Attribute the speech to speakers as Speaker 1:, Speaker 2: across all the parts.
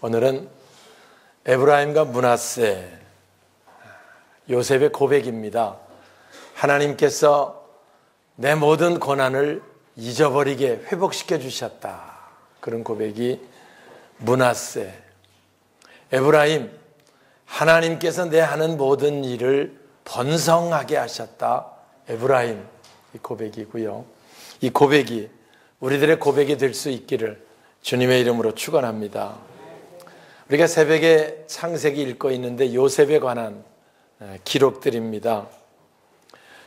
Speaker 1: 오늘은 에브라임과 므낫세, 요셉의 고백입니다. 하나님께서 내 모든 고난을 잊어버리게 회복시켜 주셨다. 그런 고백이 므낫세. 에브라임, 하나님께서 내 하는 모든 일을 번성하게 하셨다. 에브라임, 이 고백이고요. 이 고백이 우리들의 고백이 될 수 있기를 주님의 이름으로 축원합니다. 우리가 새벽에 창세기 읽고 있는데 요셉에 관한 기록들입니다.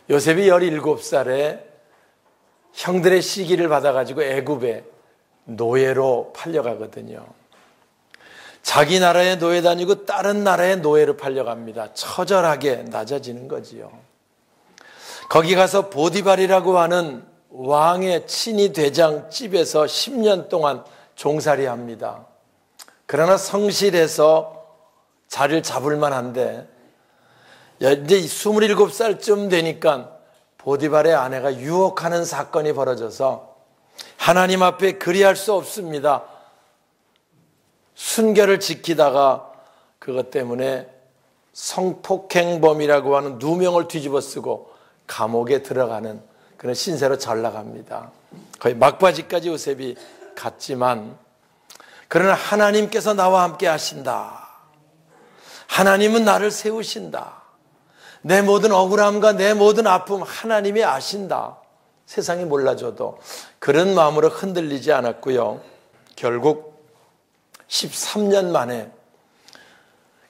Speaker 1: 요셉이 17살에 형들의 시기를 받아가지고 애굽에 노예로 팔려가거든요. 자기 나라에 노예 다니고 다른 나라에 노예로 팔려갑니다. 처절하게 낮아지는 거지요. 거기 가서 보디발이라고 하는 왕의 친위 대장 집에서 10년 동안 종살이합니다. 그러나 성실해서 자리를 잡을 만한데 이제 27살쯤 되니까 보디발의 아내가 유혹하는 사건이 벌어져서 하나님 앞에 그리할 수 없습니다. 순결을 지키다가 그것 때문에 성폭행범이라고 하는 누명을 뒤집어 쓰고 감옥에 들어가는 그런 신세로 잘 나갑니다. 거의 막바지까지 요셉이 갔지만 그러나 하나님께서 나와 함께 하신다. 하나님은 나를 세우신다. 내 모든 억울함과 내 모든 아픔 하나님이 아신다. 세상이 몰라줘도 그런 마음으로 흔들리지 않았고요. 결국 13년 만에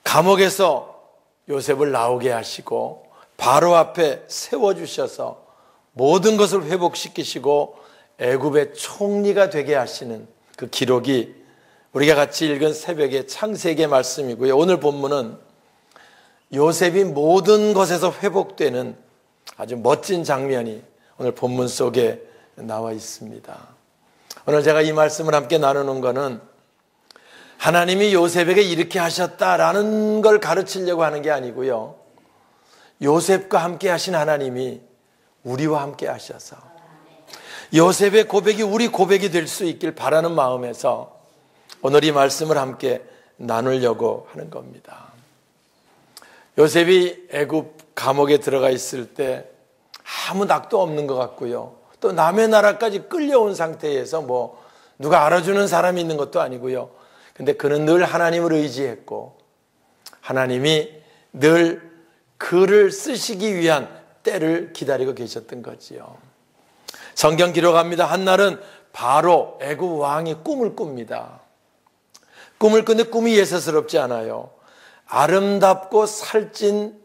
Speaker 1: 감옥에서 요셉을 나오게 하시고 바로 앞에 세워주셔서 모든 것을 회복시키시고 애굽의 총리가 되게 하시는 그 기록이 우리가 같이 읽은 새벽의 창세기의 말씀이고요. 오늘 본문은 요셉이 모든 것에서 회복되는 아주 멋진 장면이 오늘 본문 속에 나와 있습니다. 오늘 제가 이 말씀을 함께 나누는 것은 하나님이 요셉에게 이렇게 하셨다라는 걸 가르치려고 하는 게 아니고요. 요셉과 함께 하신 하나님이 우리와 함께 하셔서 요셉의 고백이 우리 고백이 될 수 있길 바라는 마음에서 오늘 이 말씀을 함께 나누려고 하는 겁니다. 요셉이 애굽 감옥에 들어가 있을 때 아무 낙도 없는 것 같고요. 또 남의 나라까지 끌려온 상태에서 뭐 누가 알아주는 사람이 있는 것도 아니고요. 근데 그는 늘 하나님을 의지했고 하나님이 늘 그를 쓰시기 위한 때를 기다리고 계셨던 거지요. 성경 기록합니다. 한날은 바로 애굽 왕이 꿈을 꿉니다. 꿈을 꾸는데 꿈이 예사스럽지 않아요. 아름답고 살찐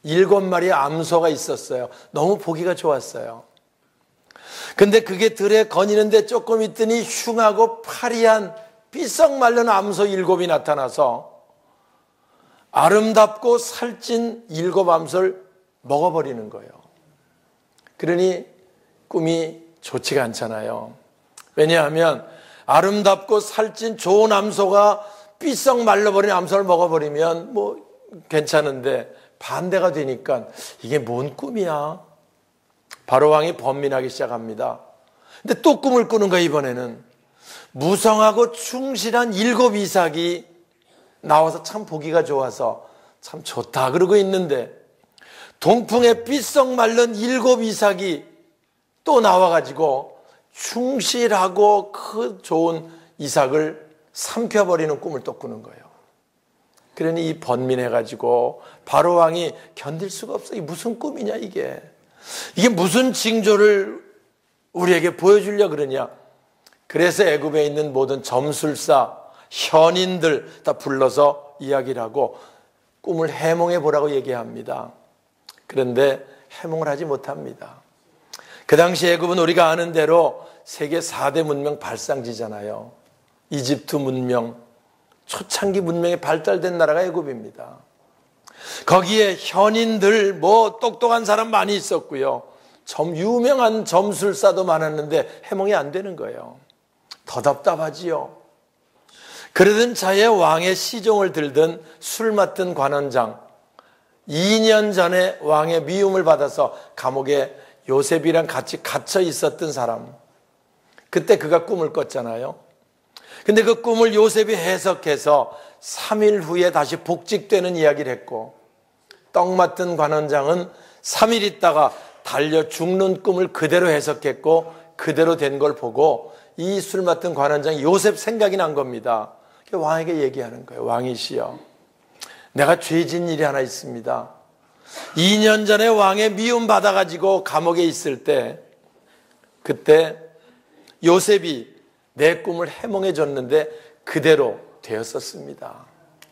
Speaker 1: 7마리의 암소가 있었어요. 너무 보기가 좋았어요. 근데 그게 들에 거니는데 조금 있더니 흉하고 파리한 삐썩 마른 암소 7이 나타나서 아름답고 살찐 7 암소를 먹어버리는 거예요. 그러니 꿈이 좋지가 않잖아요. 왜냐하면 아름답고 살찐 좋은 암소가 삐썩 말라버린 암소를 먹어버리면 뭐 괜찮은데 반대가 되니까 이게 뭔 꿈이야? 바로 왕이 번민하기 시작합니다. 근데 또 꿈을 꾸는 거야. 이번에는 무성하고 충실한 7 이삭이 나와서 참 보기가 좋아서 참 좋다 그러고 있는데 동풍에 삐썩 말른 7 이삭이 또 나와가지고 충실하고 그 좋은 이삭을 삼켜버리는 꿈을 또 꾸는 거예요. 그러니 이 번민해가지고 바로 왕이 견딜 수가 없어. 이게 무슨 꿈이냐 이게 무슨 징조를 우리에게 보여주려고 그러냐. 그래서 애굽에 있는 모든 점술사, 현인들 다 불러서 이야기를 하고 꿈을 해몽해 보라고 얘기합니다. 그런데 해몽을 하지 못합니다. 그 당시 애굽은 우리가 아는 대로 세계 4대 문명 발상지잖아요. 이집트 문명, 초창기 문명이 발달된 나라가 애굽입니다. 거기에 현인들 뭐 똑똑한 사람 많이 있었고요. 유명한 점술사도 많았는데 해몽이 안 되는 거예요. 더 답답하지요. 그러던 차에 왕의 시종을 들던 술 맡은 관원장, 2년 전에 왕의 미움을 받아서 감옥에 요셉이랑 같이 갇혀 있었던 사람, 그때 그가 꿈을 꿨잖아요. 근데 그 꿈을 요셉이 해석해서 3일 후에 다시 복직되는 이야기를 했고, 떡 맡은 관원장은 3일 있다가 달려 죽는 꿈을 그대로 해석했고 그대로 된 걸 보고 이 술 맡은 관원장이 요셉 생각이 난 겁니다. 왕에게 얘기하는 거예요. 왕이시여, 내가 죄진 일이 하나 있습니다. 2년 전에 왕의 미움 받아가지고 감옥에 있을 때, 그때 요셉이 내 꿈을 해몽해 줬는데 그대로 되었었습니다.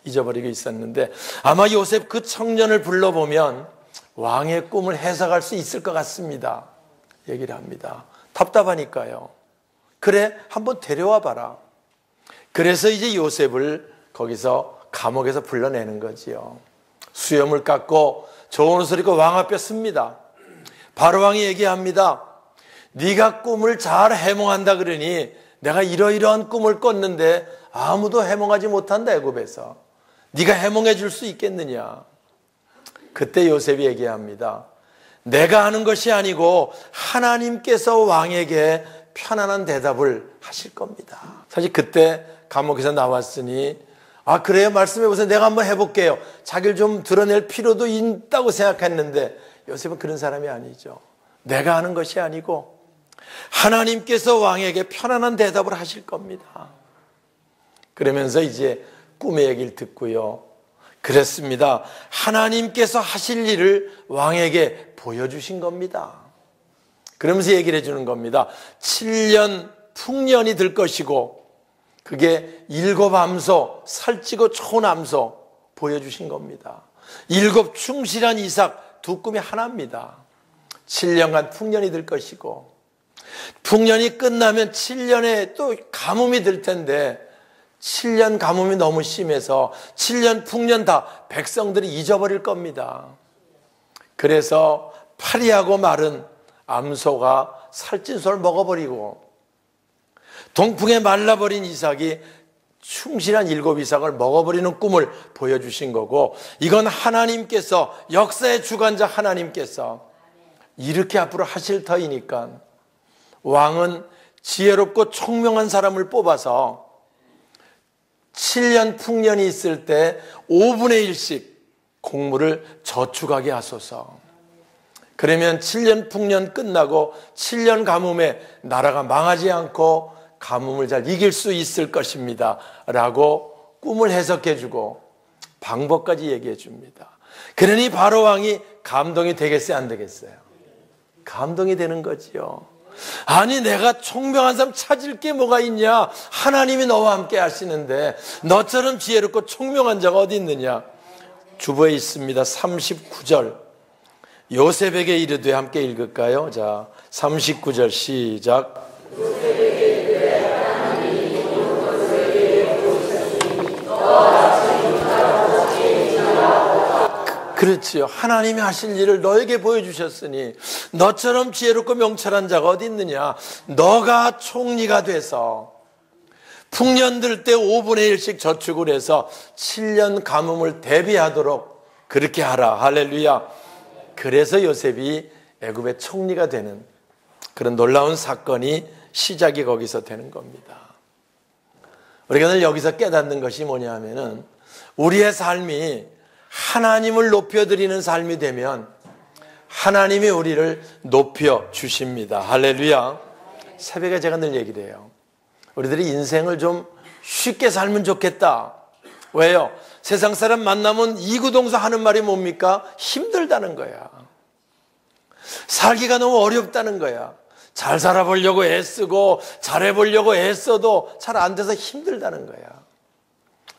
Speaker 1: 잊어버리고 있었는데 아마 요셉 그 청년을 불러보면 왕의 꿈을 해석할 수 있을 것 같습니다. 얘기를 합니다. 답답하니까요. 그래, 한번 데려와 봐라. 그래서 이제 요셉을 거기서 감옥에서 불러내는 거지요. 수염을 깎고 좋은 옷을 입고 왕 앞에 섭니다. 바로왕이 얘기합니다. 네가 꿈을 잘 해몽한다 그러니 내가 이러이러한 꿈을 꿨는데 아무도 해몽하지 못한다, 애굽에서. 네가 해몽해 줄 수 있겠느냐. 그때 요셉이 얘기합니다. 내가 하는 것이 아니고 하나님께서 왕에게 편안한 대답을 하실 겁니다. 사실 그때 감옥에서 나왔으니 그래요, 말씀해 보세요. 내가 한번 해볼게요. 자기를 좀 드러낼 필요도 있다고 생각했는데 요셉은 그런 사람이 아니죠. 내가 하는 것이 아니고 하나님께서 왕에게 편안한 대답을 하실 겁니다. 그러면서 이제 꿈의 얘기를 듣고요. 그랬습니다. 하나님께서 하실 일을 왕에게 보여주신 겁니다. 그러면서 얘기를 해주는 겁니다. 7년 풍년이 들 것이고 그게 7암소, 살찌고 좋은 암소 보여주신 겁니다. 7 충실한 이삭, 두 꿈이 하나입니다. 7년간 풍년이 들 것이고 풍년이 끝나면 7년에 또 가뭄이 들 텐데 7년 가뭄이 너무 심해서 7년 풍년 다 백성들이 잊어버릴 겁니다. 그래서 파리하고 마른 암소가 살찐 소를 먹어버리고 동풍에 말라버린 이삭이 충실한 7 이삭을 먹어버리는 꿈을 보여주신 거고, 이건 하나님께서, 역사의 주관자 하나님께서 이렇게 앞으로 하실 터이니까 왕은 지혜롭고 총명한 사람을 뽑아서 7년 풍년이 있을 때 5분의 1씩 곡물을 저축하게 하소서. 그러면 7년 풍년 끝나고 7년 가뭄에 나라가 망하지 않고 가뭄을 잘 이길 수 있을 것입니다 라고 꿈을 해석해 주고 방법까지 얘기해 줍니다. 그러니 바로왕이 감동이 되겠어요, 안 되겠어요? 감동이 되는 거지요. 아니, 내가 총명한 사람 찾을 게 뭐가 있냐? 하나님이 너와 함께 하시는데 너처럼 지혜롭고 총명한 자가 어디 있느냐? 주보에 있습니다. 39절. 요셉에게 이르되, 함께 읽을까요? 자, 39절 시작. 그렇지요. 하나님이 하실 일을 너에게 보여주셨으니 너처럼 지혜롭고 명철한 자가 어디 있느냐? 너가 총리가 돼서 풍년 들 때 5분의 1씩 저축을 해서 7년 가뭄을 대비하도록 그렇게 하라. 할렐루야. 그래서 요셉이 애굽의 총리가 되는 그런 놀라운 사건이 시작이 거기서 되는 겁니다. 우리가 늘 여기서 깨닫는 것이 뭐냐 하면은 우리의 삶이 하나님을 높여드리는 삶이 되면 하나님이 우리를 높여주십니다. 할렐루야. 새벽에 제가 늘 얘기를 해요. 우리들이 인생을 좀 쉽게 살면 좋겠다. 왜요? 세상 사람 만나면 이구동성 하는 말이 뭡니까? 힘들다는 거야. 살기가 너무 어렵다는 거야. 잘 살아보려고 애쓰고 잘해보려고 애써도 잘 안 돼서 힘들다는 거야.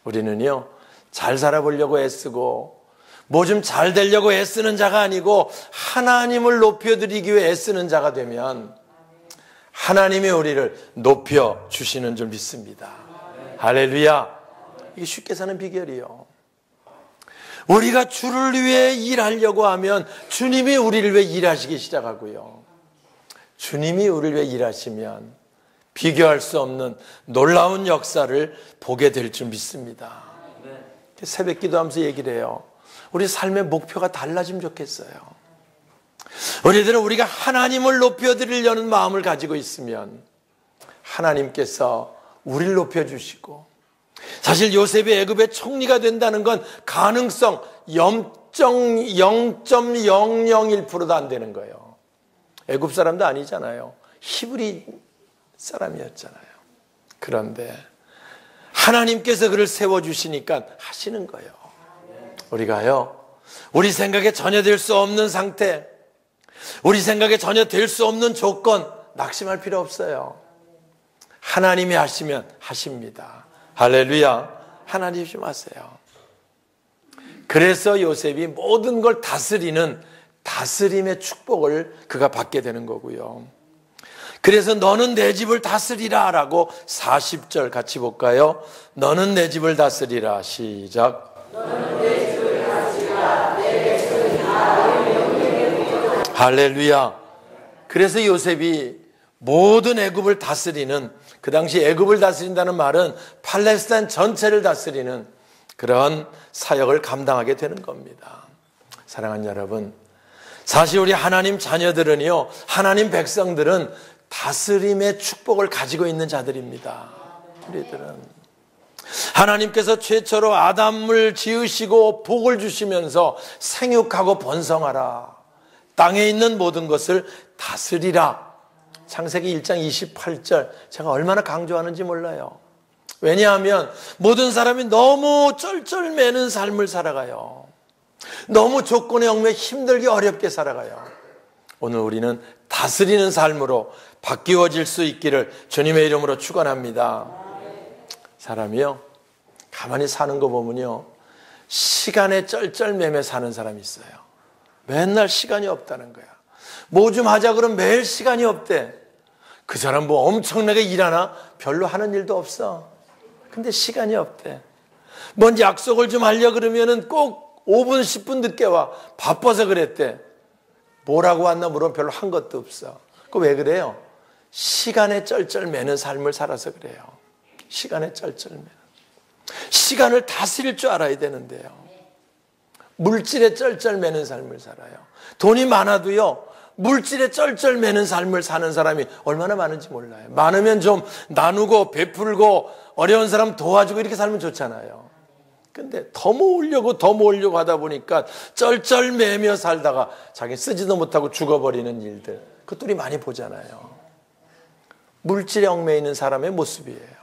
Speaker 1: 우리는요, 잘 살아보려고 애쓰고 뭐 좀 잘 되려고 애쓰는 자가 아니고 하나님을 높여드리기 위해 애쓰는 자가 되면 하나님이 우리를 높여주시는 줄 믿습니다. 할렐루야. 이게 쉽게 사는 비결이요. 우리가 주를 위해 일하려고 하면 주님이 우리를 위해 일하시기 시작하고요. 주님이 우리를 위해 일하시면 비교할 수 없는 놀라운 역사를 보게 될 줄 믿습니다. 새벽 기도하면서 얘기를 해요. 우리 삶의 목표가 달라지면 좋겠어요. 우리들은 우리가 하나님을 높여드리려는 마음을 가지고 있으면 하나님께서 우리를 높여주시고, 사실 요셉이 애굽의 총리가 된다는 건 가능성 0.001%도 안 되는 거예요. 애굽 사람도 아니잖아요. 히브리 사람이었잖아요. 그런데 하나님께서 그를 세워주시니까 하시는 거예요. 우리가요, 우리 생각에 전혀 될 수 없는 상태, 우리 생각에 전혀 될 수 없는 조건 낙심할 필요 없어요. 하나님이 하시면 하십니다. 할렐루야. 하나님이 좀 하세요. 그래서 요셉이 모든 걸 다스리는 다스림의 축복을 그가 받게 되는 거고요. 그래서 너는 내 집을 다스리라 라고 40절 같이 볼까요? 너는 내 집을 다스리라. 시작. 너는 내 집을 다스리라. 내 백성이 다 할렐루야. 그래서 요셉이 모든 애굽을 다스리는, 그 당시 애굽을 다스린다는 말은 팔레스타인 전체를 다스리는 그런 사역을 감당하게 되는 겁니다. 사랑하는 여러분, 사실 우리 하나님 자녀들은요, 하나님 백성들은 다스림의 축복을 가지고 있는 자들입니다. 우리들은 하나님께서 최초로 아담을 지으시고 복을 주시면서 생육하고 번성하라, 땅에 있는 모든 것을 다스리라. 창세기 1장 28절 제가 얼마나 강조하는지 몰라요. 왜냐하면 모든 사람이 너무 쩔쩔매는 삶을 살아가요. 너무 조건에 얽매 힘들게 어렵게 살아가요. 오늘 우리는 다스리는 삶으로 바뀌어질 수 있기를 주님의 이름으로 축원합니다. 사람이요, 가만히 사는 거 보면요, 시간에 쩔쩔매며 사는 사람이 있어요. 맨날 시간이 없다는 거야. 뭐 좀 하자 그러면 매일 시간이 없대. 그 사람 뭐 엄청나게 일하나? 별로 하는 일도 없어. 근데 시간이 없대. 뭔 약속을 좀 하려 그러면은 꼭 5분 10분 늦게 와. 바빠서 그랬대. 뭐라고 왔나 물으면 별로 한 것도 없어. 그 왜 그래요? 시간에 쩔쩔매는 삶을 살아서 그래요. 시간에 쩔쩔매는. 시간을 다스릴 줄 알아야 되는데요, 물질에 쩔쩔매는 삶을 살아요. 돈이 많아도요, 물질에 쩔쩔매는 삶을 사는 사람이 얼마나 많은지 몰라요. 많으면 좀 나누고 베풀고 어려운 사람 도와주고 이렇게 살면 좋잖아요. 근데 더 모으려고 하다 보니까 쩔쩔매며 살다가 자기 쓰지도 못하고 죽어버리는 일들, 그것도 우리 많이 보잖아요. 물질에 얽매여 있는 사람의 모습이에요.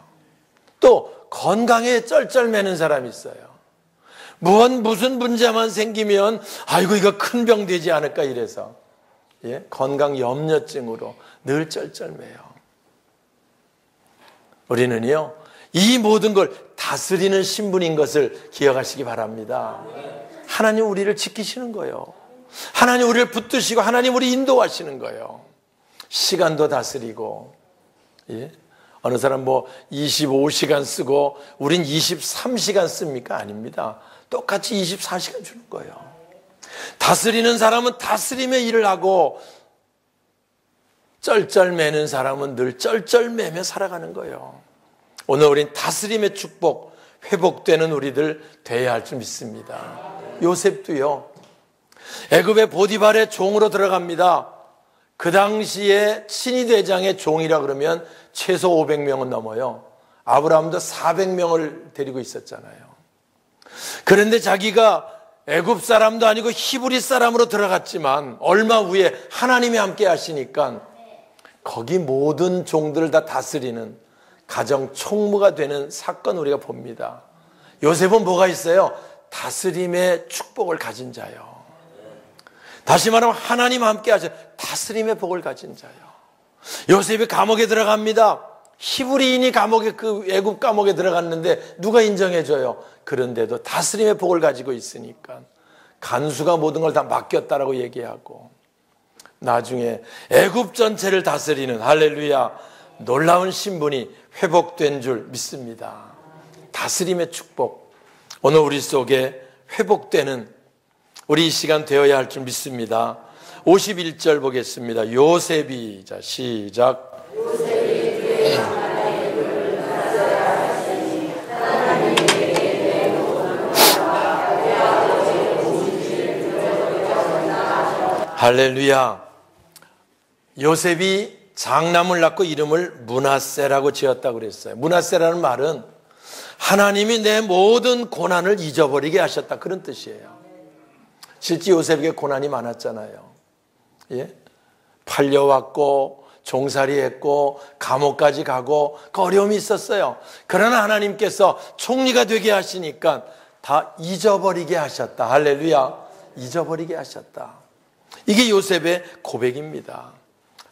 Speaker 1: 또 건강에 쩔쩔매는 사람이 있어요. 무슨 문제만 생기면 아이고 이거 큰 병 되지 않을까 이래서, 예? 건강 염려증으로 늘 쩔쩔매요. 우리는요, 이 모든 걸 다스리는 신분인 것을 기억하시기 바랍니다. 하나님 우리를 지키시는 거예요. 하나님 우리를 붙드시고 하나님 우리 인도하시는 거예요. 시간도 다스리고, 예? 어느 사람 뭐 25시간 쓰고 우린 23시간 씁니까? 아닙니다. 똑같이 24시간 주는 거예요. 다스리는 사람은 다스림의 일을 하고 쩔쩔매는 사람은 늘 쩔쩔매며 살아가는 거예요. 오늘 우린 다스림의 축복, 회복되는 우리들 돼야 할 줄 믿습니다. 요셉도요, 애굽의 보디발의 종으로 들어갑니다. 그 당시에 친위대장의 종이라 그러면 최소 500명은 넘어요. 아브라함도 400명을 데리고 있었잖아요. 그런데 자기가 애굽 사람도 아니고 히브리 사람으로 들어갔지만 얼마 후에 하나님이 함께 하시니까 거기 모든 종들을 다 다스리는 가정 총무가 되는 사건 우리가 봅니다. 요셉은 뭐가 있어요? 다스림의 축복을 가진 자요. 다시 말하면 하나님 함께 하셔 다스림의 복을 가진 자요. 요셉이 감옥에 들어갑니다. 히브리인이 감옥에, 그 애굽 감옥에 들어갔는데 누가 인정해줘요? 그런데도 다스림의 복을 가지고 있으니까 간수가 모든 걸 다 맡겼다라고 얘기하고, 나중에 애굽 전체를 다스리는, 할렐루야, 놀라운 신분이 회복된 줄 믿습니다. 다스림의 축복, 오늘 우리 속에 회복되는 우리 이 시간 되어야 할 줄 믿습니다. 51절 보겠습니다. 요셉이, 자 시작. 할렐루야. 요셉이 장남을 낳고 이름을 므낫세라고 지었다고 그랬어요. 므낫세라는 말은 하나님이 내 모든 고난을 잊어버리게 하셨다, 그런 뜻이에요. 실제 요셉에게 고난이 많았잖아요. 예? 팔려왔고 종살이했고 감옥까지 가고 그 어려움이 있었어요. 그러나 하나님께서 총리가 되게 하시니까 다 잊어버리게 하셨다. 할렐루야. 잊어버리게 하셨다. 이게 요셉의 고백입니다.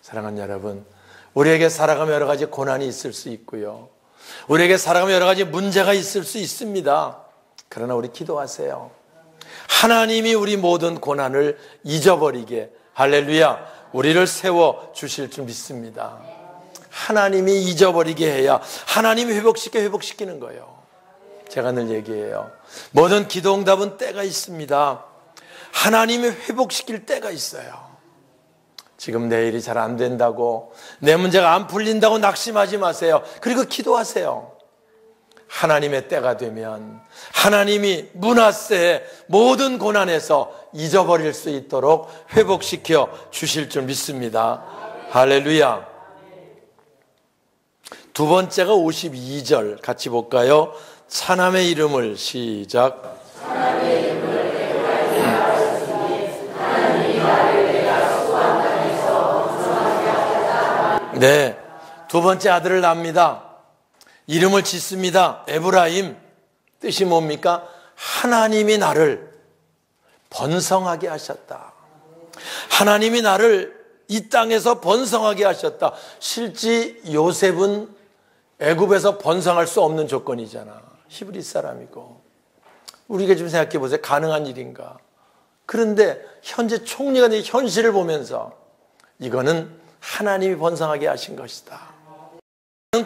Speaker 1: 사랑하는 여러분, 우리에게 살아가며 여러 가지 고난이 있을 수 있고요, 우리에게 살아가며 여러 가지 문제가 있을 수 있습니다. 그러나 우리 기도하세요. 하나님이 우리 모든 고난을 잊어버리게, 할렐루야, 우리를 세워 주실 줄 믿습니다. 하나님이 잊어버리게 해야 하나님이 회복시키는 거예요. 제가 늘 얘기해요. 모든 기도 응답은 때가 있습니다. 하나님이 회복시킬 때가 있어요. 지금 내 일이 잘 안 된다고, 내 문제가 안 풀린다고 낙심하지 마세요. 그리고 기도하세요. 하나님의 때가 되면 하나님이 므낫세의 모든 고난에서 잊어버릴 수 있도록 회복시켜 주실 줄 믿습니다. 할렐루야. 두 번째가 52절 같이 볼까요? 차남의 이름을 시작. 차남의 이름을 네, 두 번째 아들을 낳습니다. 이름을 짓습니다. 에브라임. 뜻이 뭡니까? 하나님이 나를 번성하게 하셨다. 하나님이 나를 이 땅에서 번성하게 하셨다. 실제 요셉은 애굽에서 번성할 수 없는 조건이잖아. 히브리 사람이고. 우리가 좀 생각해 보세요. 가능한 일인가? 그런데 현재 총리가 된 현실을 보면서 이거는 하나님이 번성하게 하신 것이다.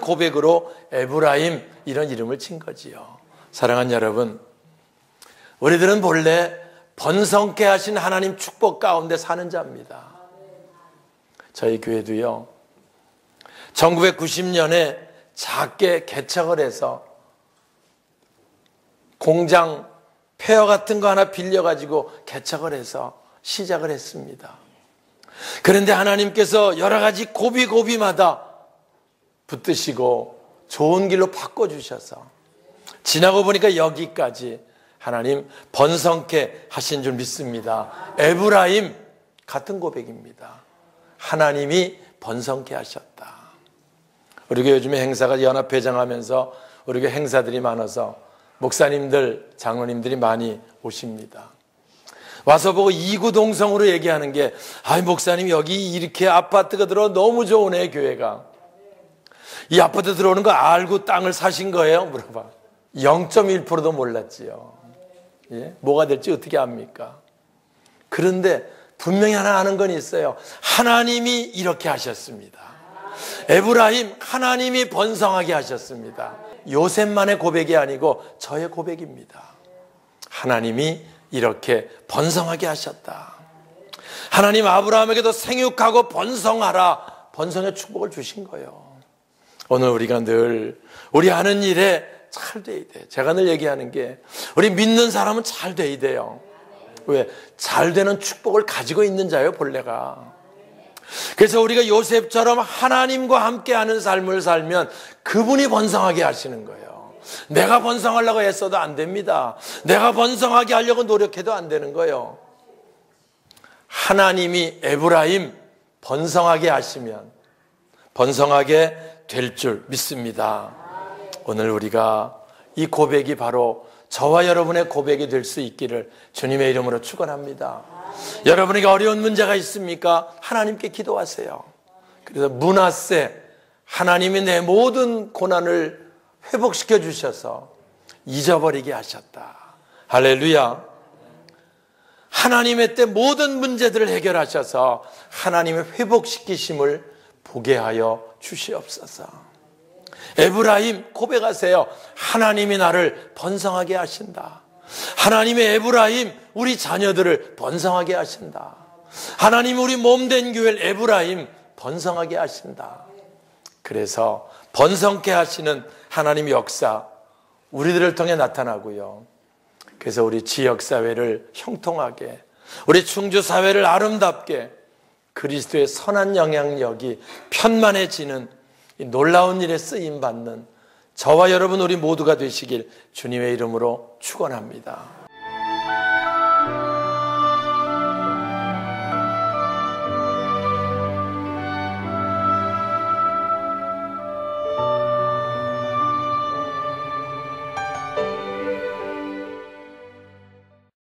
Speaker 1: 고백으로 에브라임 이런 이름을 친 거지요. 사랑하는 여러분, 우리들은 본래 번성케 하신 하나님 축복 가운데 사는 자입니다. 저희 교회도요, 1990년에 작게 개척을 해서 공장 폐허 같은 거 하나 빌려가지고 개척을 해서 시작을 했습니다. 그런데 하나님께서 여러 가지 고비마다 붙드시고 좋은 길로 바꿔주셔서 지나고 보니까 여기까지 하나님 번성케 하신 줄 믿습니다. 에브라임 같은 고백입니다. 하나님이 번성케 하셨다. 우리가 요즘에 행사가 연합회장하면서 우리가 행사들이 많아서 목사님들, 장로님들이 많이 오십니다. 와서 보고 이구동성으로 얘기하는 게, 아이 목사님 여기 이렇게 아파트가 들어 너무 좋으네 교회가. 이 아파트 들어오는 거 알고 땅을 사신 거예요? 물어봐. 0.1%도 몰랐지요. 예? 뭐가 될지 어떻게 압니까? 그런데 분명히 하나 아는 건 있어요. 하나님이 이렇게 하셨습니다. 에브라임 하나님이 번성하게 하셨습니다. 요셉만의 고백이 아니고 저의 고백입니다. 하나님이 이렇게 번성하게 하셨다. 하나님 아브라함에게도 생육하고 번성하라, 번성의 축복을 주신 거예요. 오늘 우리가 늘 우리 하는 일에 잘 돼야 돼. 제가 늘 얘기하는 게, 우리 믿는 사람은 잘 돼야 돼요. 왜? 잘 되는 축복을 가지고 있는 자예요, 본래가. 그래서 우리가 요셉처럼 하나님과 함께하는 삶을 살면 그분이 번성하게 하시는 거예요. 내가 번성하려고 애써도 안 됩니다. 내가 번성하게 하려고 노력해도 안 되는 거예요. 하나님이 에브라임 번성하게 하시면 번성하게 될 줄 믿습니다. 오늘 우리가 이 고백이 바로 저와 여러분의 고백이 될 수 있기를 주님의 이름으로 축원합니다. 여러분에게 어려운 문제가 있습니까? 하나님께 기도하세요. 그래서 므낫세, 하나님이 내 모든 고난을 회복시켜 주셔서 잊어버리게 하셨다. 할렐루야. 하나님의 때 모든 문제들을 해결하셔서 하나님의 회복시키심을 보게 하여 주시옵소서. 에브라임 고백하세요. 하나님이 나를 번성하게 하신다. 하나님의 에브라임 우리 자녀들을 번성하게 하신다. 하나님 우리 몸된 교회를 에브라임 번성하게 하신다. 그래서 번성케 하시는 하나님의 역사 우리들을 통해 나타나고요. 그래서 우리 지역사회를 형통하게, 우리 충주사회를 아름답게, 그리스도의 선한 영향력이 편만해지는 이 놀라운 일에 쓰임받는 저와 여러분 우리 모두가 되시길 주님의 이름으로 축원합니다.